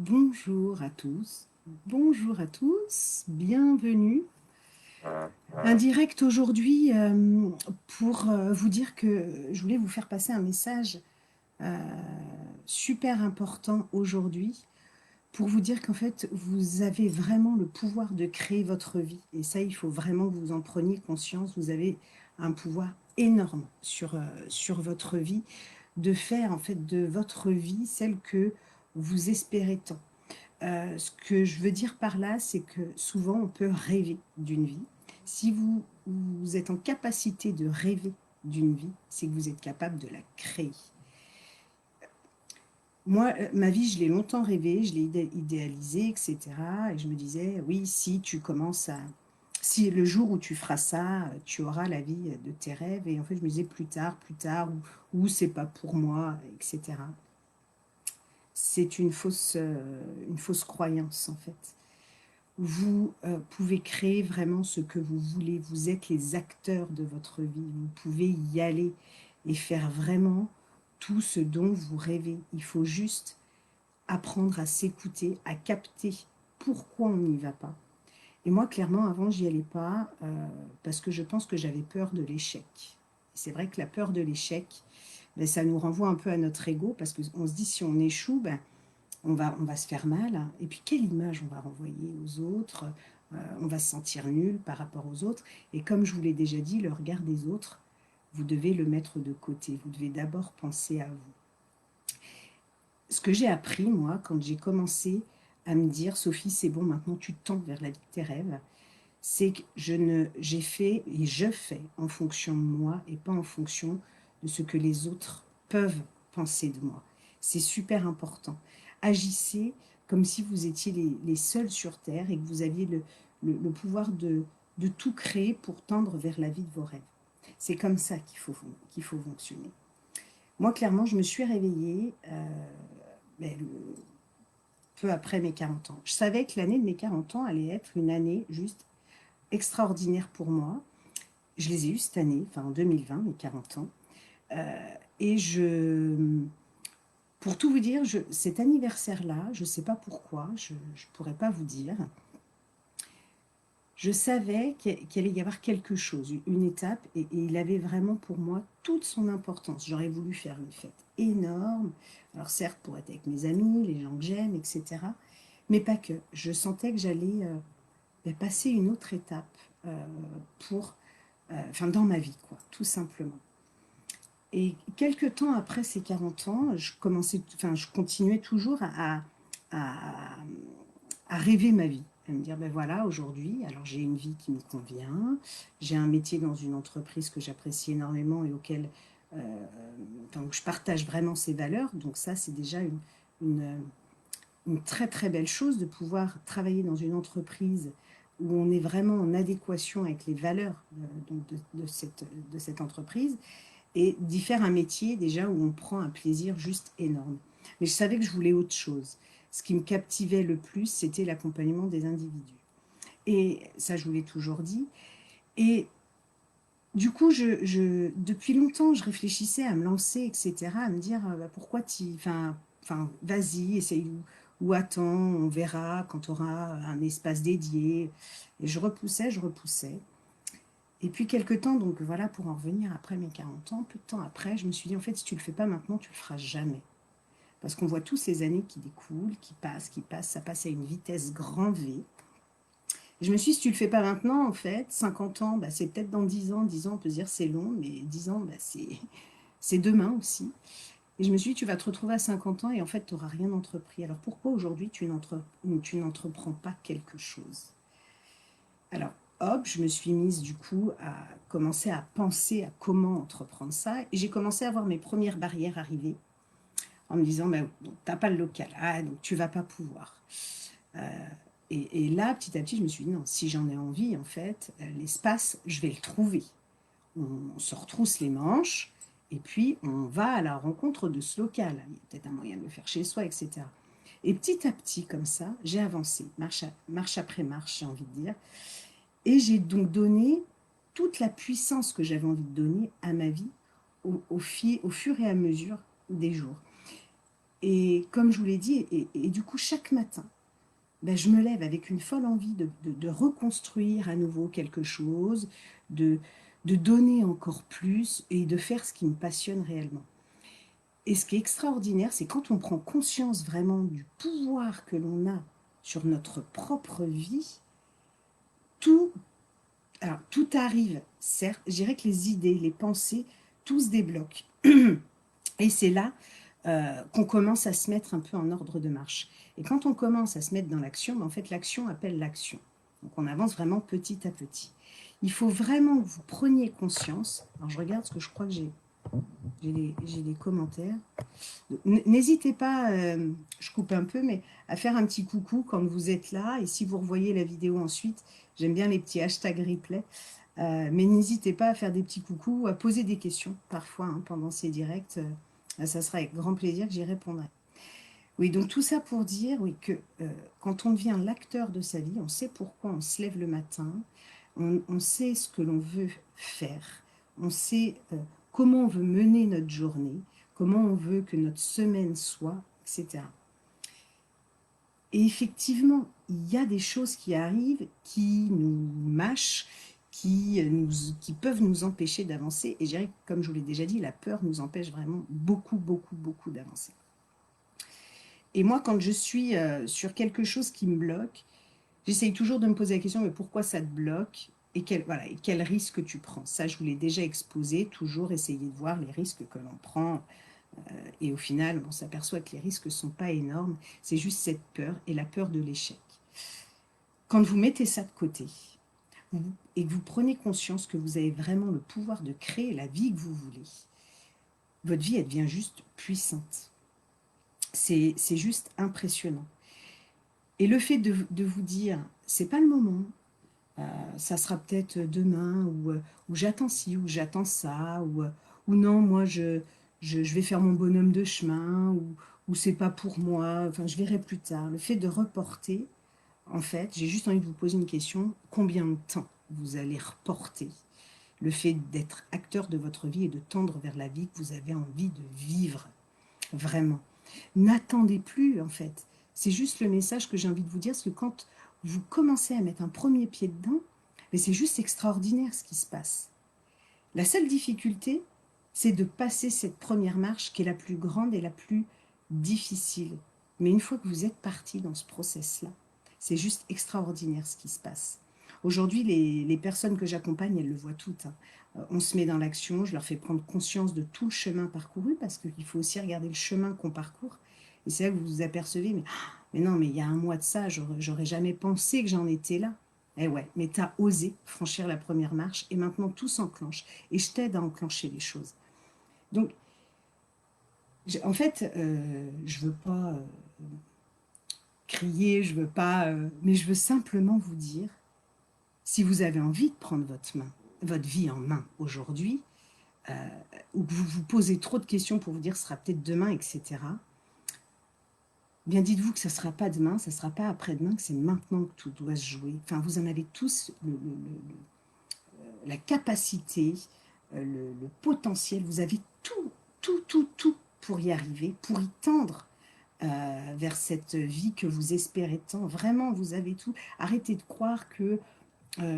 Bonjour à tous, bonjour à tous, bienvenue. Un direct aujourd'hui pour vous dire que je voulais vous faire passer un message euh, super important aujourd'hui pour vous dire qu'en fait vous avez vraiment le pouvoir de créer votre vie et ça il faut vraiment que vous en preniez conscience. Vous avez un pouvoir énorme sur votre vie, de faire en fait de votre vie celle que vous espérez tant. Ce que je veux dire par là, c'est que souvent on peut rêver d'une vie. Si vous êtes en capacité de rêver d'une vie, c'est que vous êtes capable de la créer. Moi, ma vie, je l'ai longtemps rêvée, je l'ai idéalisée, etc. Et je me disais, oui, si tu commences à... Si le jour où tu feras ça, tu auras la vie de tes rêves. Et en fait, je me disais plus tard, ou c'est pas pour moi, etc. C'est une fausse croyance, en fait. Vous pouvez créer vraiment ce que vous voulez. Vous êtes les acteurs de votre vie. Vous pouvez y aller et faire vraiment tout ce dont vous rêvez. Il faut juste apprendre à s'écouter, à capter pourquoi on n'y va pas. Et moi, clairement, avant, j'y allais pas parce que je pense que j'avais peur de l'échec. C'est vrai que la peur de l'échec, ben, ça nous renvoie un peu à notre ego parce qu'on se dit si on échoue, ben, on va se faire mal. Et puis, quelle image on va renvoyer aux autres? On va se sentir nul par rapport aux autres. Et comme je vous l'ai déjà dit, le regard des autres, vous devez le mettre de côté. Vous devez d'abord penser à vous. Ce que j'ai appris, moi, quand j'ai commencé à me dire, Sophie, c'est bon, maintenant tu tends vers la vie de tes rêves, c'est que j'ai fait et je fais en fonction de moi et pas en fonction de ce que les autres peuvent penser de moi. C'est super important. Agissez comme si vous étiez les seuls sur Terre et que vous aviez le pouvoir de tout créer pour tendre vers la vie de vos rêves. C'est comme ça qu'il faut fonctionner. Moi, clairement, je me suis réveillée ben, peu après mes 40 ans. Je savais que l'année de mes 40 ans allait être une année juste extraordinaire pour moi. Je les ai eus cette année, enfin en 2020, mes 40 ans. Et pour tout vous dire, cet anniversaire-là, je ne sais pas pourquoi, je ne pourrais pas vous dire, je savais qu'il allait y avoir quelque chose, une étape, et il avait vraiment pour moi toute son importance. J'aurais voulu faire une fête énorme, alors certes pour être avec mes amis, les gens que j'aime, etc. Mais pas que. Je sentais que j'allais passer une autre étape euh, pour, dans ma vie, quoi, tout simplement. Et quelques temps après ces 40 ans, je continuais toujours à, à rêver ma vie, à me dire, ben voilà, aujourd'hui, alors j'ai une vie qui me convient, j'ai un métier dans une entreprise que j'apprécie énormément et où je partage vraiment ces valeurs. Donc ça, c'est déjà une, une très très belle chose de pouvoir travailler dans une entreprise où on est vraiment en adéquation avec les valeurs de cette entreprise et d'y faire un métier déjà où on prend un plaisir juste énorme. Mais je savais que je voulais autre chose. Ce qui me captivait le plus, c'était l'accompagnement des individus. Et ça, je vous l'ai toujours dit. Et du coup, depuis longtemps, je réfléchissais à me lancer, etc., à me dire pourquoi tu. Vas-y, essaye ou attends, on verra quand tu auras un espace dédié. Et je repoussais, je repoussais. Et puis, quelques temps, donc voilà, pour en revenir après mes 40 ans, peu de temps après, je me suis dit, en fait, si tu ne le fais pas maintenant, tu ne le feras jamais. Parce qu'on voit tous ces années qui découlent, qui passent, ça passe à une vitesse grand V. Et je me suis dit, si tu ne le fais pas maintenant, en fait, 50 ans, bah, c'est peut-être dans 10 ans, on peut se dire c'est long, mais 10 ans, bah, c'est demain aussi. Et je me suis dit, tu vas te retrouver à 50 ans et en fait, tu n'auras rien entrepris. Alors pourquoi aujourd'hui tu n'entreprends pas quelque chose? Alors, hop, je me suis mise du coup à commencer à penser à comment entreprendre ça. Et j'ai commencé à voir mes premières barrières arriver en me disant, ben, tu n'as pas le local, ah, donc tu ne vas pas pouvoir. Euh, et là, petit à petit, je me suis dit, non, si j'en ai envie, en fait, l'espace, je vais le trouver. On se retrousse les manches et puis on va à la rencontre de ce local. Il y a peut-être un moyen de le faire chez soi, etc. Et petit à petit, comme ça, j'ai avancé, marche après marche, j'ai envie de dire. Et j'ai donc donné toute la puissance que j'avais envie de donner à ma vie au fur et à mesure des jours. Et comme je vous l'ai dit, et du coup, chaque matin, ben, je me lève avec une folle envie de reconstruire à nouveau quelque chose, de, de donner encore plus et de faire ce qui me passionne réellement. Et ce qui est extraordinaire, c'est quand on prend conscience vraiment du pouvoir que l'on a sur notre propre vie, tout, alors, tout arrive, certes, je dirais que les idées, les pensées, tout se débloque. Et c'est là qu'on commence à se mettre un peu en ordre de marche. Et quand on commence à se mettre dans l'action, ben en fait, l'action appelle l'action. Donc on avance vraiment petit à petit. Il faut vraiment que vous preniez conscience. Alors je regarde ce que je crois que j'ai des commentaires. N'hésitez pas, je coupe un peu, mais à faire un petit coucou quand vous êtes là. Et si vous revoyez la vidéo ensuite, j'aime bien les petits hashtags replay. Mais n'hésitez pas à faire des petits coucous, à poser des questions parfois hein, pendant ces directs. Ça sera avec grand plaisir que j'y répondrai. Oui, donc tout ça pour dire oui, que quand on devient l'acteur de sa vie, on sait pourquoi on se lève le matin, on sait ce que l'on veut faire, on sait comment on veut mener notre journée, comment on veut que notre semaine soit, etc. Et effectivement, il y a des choses qui arrivent, qui nous mâchent, qui peuvent nous empêcher d'avancer. Et je dirais, comme je vous l'ai déjà dit, la peur nous empêche vraiment beaucoup, beaucoup, beaucoup d'avancer. Et moi, quand je suis sur quelque chose qui me bloque, j'essaye toujours de me poser la question, mais pourquoi ça te bloque et quel risque tu prends. Ça, je vous l'ai déjà exposé, toujours essayer de voir les risques que l'on prend. Et au final, on s'aperçoit que les risques ne sont pas énormes. C'est juste cette peur et la peur de l'échec. Quand vous mettez ça de côté et que vous prenez conscience que vous avez vraiment le pouvoir de créer la vie que vous voulez, votre vie, elle devient juste puissante. C'est juste impressionnant. Et le fait de vous dire, c'est pas le moment, ça sera peut-être demain, ou j'attends ci, ou j'attends ça, ou non, moi je vais faire mon bonhomme de chemin, ou c'est pas pour moi, enfin je verrai plus tard. Le fait de reporter, en fait, j'ai juste envie de vous poser une question, combien de temps vous allez reporter le fait d'être acteur de votre vie et de tendre vers la vie que vous avez envie de vivre, vraiment. N'attendez plus, en fait. C'est juste le message que j'ai envie de vous dire, parce que quand vous commencez à mettre un premier pied dedans, mais c'est juste extraordinaire ce qui se passe. La seule difficulté, c'est de passer cette première marche qui est la plus grande et la plus difficile. Mais une fois que vous êtes parti dans ce process-là, c'est juste extraordinaire ce qui se passe. Aujourd'hui, les personnes que j'accompagne, elles le voient toutes. Hein. On se met dans l'action, je leur fais prendre conscience de tout le chemin parcouru, parce qu'il faut aussi regarder le chemin qu'on parcourt. Et c'est là que vous vous apercevez, mais non, mais il y a un mois de ça, j'aurais jamais pensé que j'en étais là. Eh ouais, mais tu as osé franchir la première marche et maintenant tout s'enclenche. Et je t'aide à enclencher les choses. Donc, en fait, je veux pas crier, je veux pas, mais je veux simplement vous dire, si vous avez envie de prendre votre vie en main aujourd'hui, ou que vous vous posez trop de questions pour vous dire ce sera peut-être demain, etc., bien dites-vous que ça ne sera pas demain, ça ne sera pas après-demain, que c'est maintenant que tout doit se jouer. Enfin, vous en avez tous la capacité, le potentiel, vous avez tout, tout, tout, tout pour y arriver, pour y tendre vers cette vie que vous espérez tant. Vraiment, vous avez tout. Arrêtez de croire que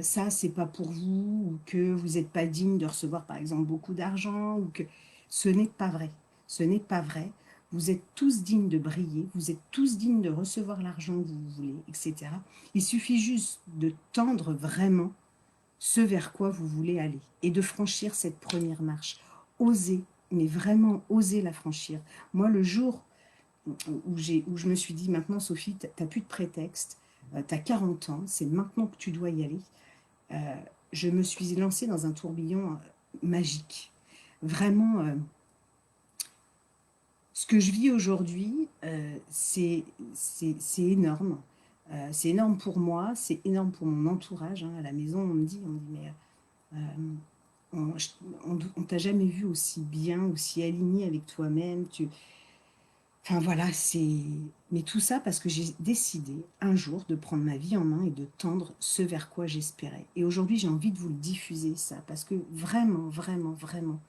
ça, c'est pas pour vous, ou que vous n'êtes pas digne de recevoir, par exemple, beaucoup d'argent, ou que ce n'est pas vrai. Ce n'est pas vrai. Vous êtes tous dignes de briller, vous êtes tous dignes de recevoir l'argent que vous voulez, etc. Il suffit juste de tendre vraiment ce vers quoi vous voulez aller et de franchir cette première marche. Osez, mais vraiment osez la franchir. Moi, le jour où je me suis dit, maintenant Sophie, tu n'as plus de prétexte, tu as 40 ans, c'est maintenant que tu dois y aller, je me suis lancée dans un tourbillon magique. Vraiment, ce que je vis aujourd'hui, c'est énorme. C'est énorme pour moi, c'est énorme pour mon entourage. Hein. À la maison, on me dit mais on t'a jamais vu aussi bien, aussi aligné avec toi-même. Enfin voilà, c'est... Mais tout ça parce que j'ai décidé un jour de prendre ma vie en main et de tendre ce vers quoi j'espérais. Et aujourd'hui, j'ai envie de vous le diffuser, ça, parce que vraiment, vraiment, vraiment,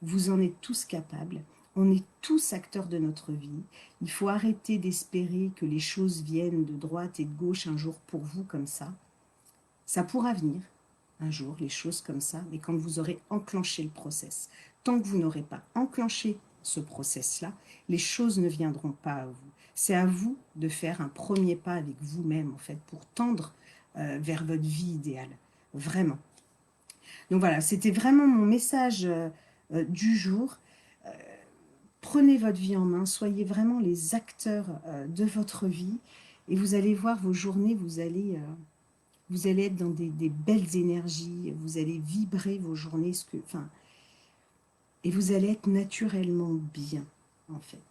vous en êtes tous capables. On est tous acteurs de notre vie. Il faut arrêter d'espérer que les choses viennent de droite et de gauche un jour pour vous comme ça. Ça pourra venir un jour, les choses comme ça, mais quand vous aurez enclenché le process. Tant que vous n'aurez pas enclenché ce process-là, les choses ne viendront pas à vous. C'est à vous de faire un premier pas avec vous-même, en fait, pour tendre vers votre vie idéale. Vraiment. Donc voilà, c'était vraiment mon message du jour. Euh, Prenez votre vie en main, soyez vraiment les acteurs de votre vie et vous allez voir vos journées, vous allez être dans des belles énergies, vous allez vibrer vos journées, et vous allez être naturellement bien, en fait.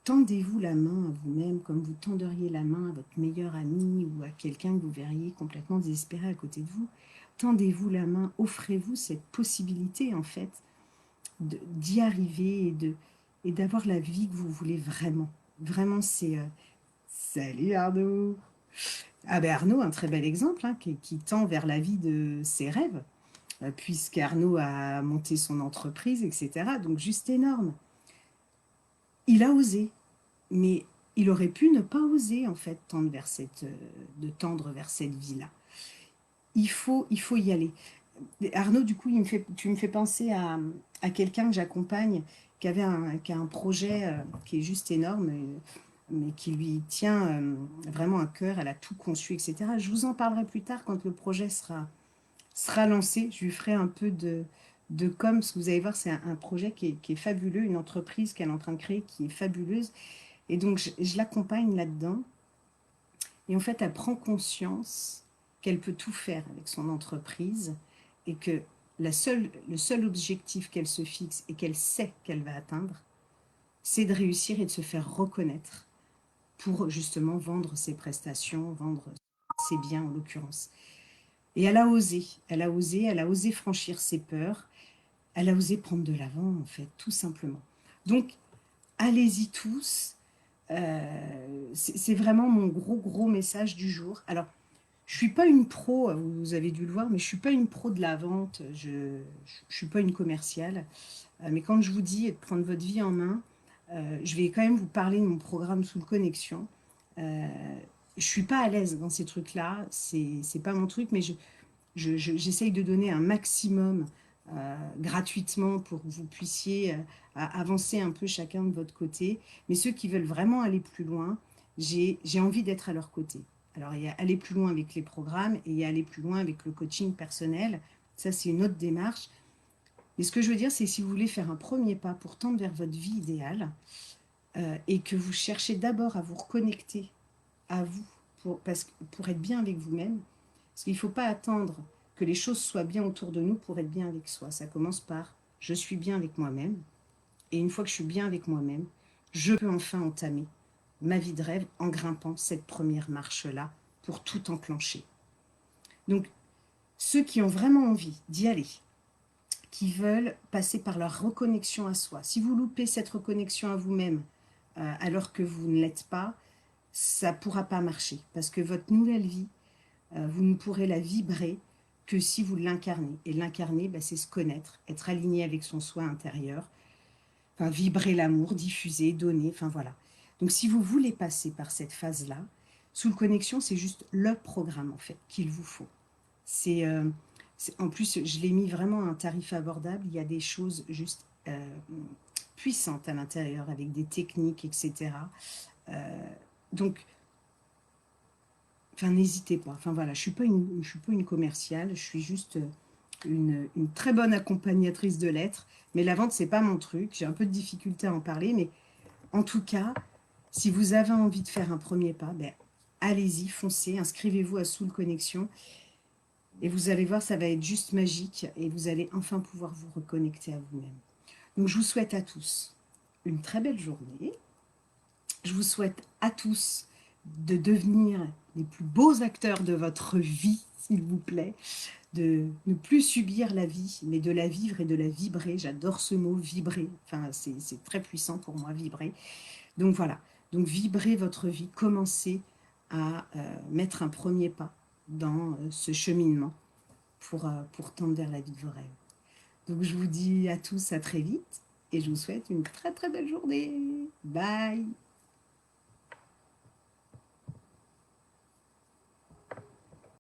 Tendez-vous la main à vous-même comme vous tenderiez la main à votre meilleur ami ou à quelqu'un que vous verriez complètement désespéré à côté de vous. Tendez-vous la main, offrez-vous cette possibilité, en fait, d'y arriver et d'avoir la vie que vous voulez vraiment. Vraiment, c'est... Salut Arnaud. Ah ben Arnaud, un très bel exemple, hein, qui tend vers la vie de ses rêves, puisqu'Arnaud a monté son entreprise, etc. Donc juste énorme. Il a osé, mais il aurait pu ne pas oser, en fait, de tendre vers cette vie-là. Il faut y aller. Arnaud, du coup, tu me fais penser à quelqu'un que j'accompagne, qui a un projet qui est juste énorme, mais qui lui tient vraiment à cœur. Elle a tout conçu, etc. Je vous en parlerai plus tard quand le projet sera lancé. Je lui ferai un peu de com, parce que vous allez voir, c'est un projet qui est fabuleux, une entreprise qu'elle est en train de créer qui est fabuleuse. Et donc, je l'accompagne là-dedans. Et en fait, elle prend conscience qu'elle peut tout faire avec son entreprise et que le seul objectif qu'elle se fixe et qu'elle sait qu'elle va atteindre, c'est de réussir et de se faire reconnaître pour justement vendre ses prestations, vendre ses biens en l'occurrence. Et elle a osé franchir ses peurs, elle a osé prendre de l'avant en fait, tout simplement. Donc, allez-y tous, c'est vraiment mon gros message du jour. Alors, je suis pas une pro, vous avez dû le voir, mais je suis pas une pro de la vente, je suis pas une commerciale. Mais quand je vous dis de prendre votre vie en main, je vais quand même vous parler de mon programme Soul Connexion. Euh, je suis pas à l'aise dans ces trucs-là, c'est pas mon truc, mais j'essaye de donner un maximum gratuitement pour que vous puissiez avancer un peu chacun de votre côté. Mais ceux qui veulent vraiment aller plus loin, j'ai envie d'être à leur côté. Alors, il y a aller plus loin avec les programmes et il y a aller plus loin avec le coaching personnel. Ça, c'est une autre démarche. Mais ce que je veux dire, c'est que si vous voulez faire un premier pas pour tendre vers votre vie idéale et que vous cherchez d'abord à vous reconnecter à vous pour être bien avec vous-même, parce qu'il ne faut pas attendre que les choses soient bien autour de nous pour être bien avec soi. Ça commence par je suis bien avec moi-même. Et une fois que je suis bien avec moi-même, je peux enfin entamer ma vie de rêve en grimpant cette première marche-là pour tout enclencher. Donc, ceux qui ont vraiment envie d'y aller, qui veulent passer par leur reconnexion à soi, si vous loupez cette reconnexion à vous-même alors que vous ne l'êtes pas, ça ne pourra pas marcher. Parce que votre nouvelle vie, vous ne pourrez la vibrer que si vous l'incarnez. Et l'incarner, bah, c'est se connaître, être aligné avec son soi intérieur, enfin, vibrer l'amour, diffuser, donner, enfin voilà. Donc si vous voulez passer par cette phase-là, Soul Connexion, c'est juste le programme en fait qu'il vous faut. C'est en plus, je l'ai mis vraiment à un tarif abordable. Il y a des choses juste puissantes à l'intérieur avec des techniques, etc. Donc, enfin, n'hésitez pas. Enfin voilà, je suis pas une commerciale. Je suis juste une très bonne accompagnatrice de lettres. Mais la vente, c'est pas mon truc. J'ai un peu de difficulté à en parler, mais en tout cas, si vous avez envie de faire un premier pas, ben, allez-y, foncez, inscrivez-vous à Soul Connexion et vous allez voir, ça va être juste magique et vous allez enfin pouvoir vous reconnecter à vous-même. Donc, je vous souhaite à tous une très belle journée. Je vous souhaite à tous de devenir les plus beaux acteurs de votre vie, s'il vous plaît, de ne plus subir la vie, mais de la vivre et de la vibrer. J'adore ce mot, vibrer. Enfin, c'est très puissant pour moi, vibrer. Donc voilà, donc vibrez votre vie, commencez à mettre un premier pas dans ce cheminement pour tendre vers la vie de vos rêves. Donc je vous dis à tous à très vite et je vous souhaite une très très belle journée. Bye!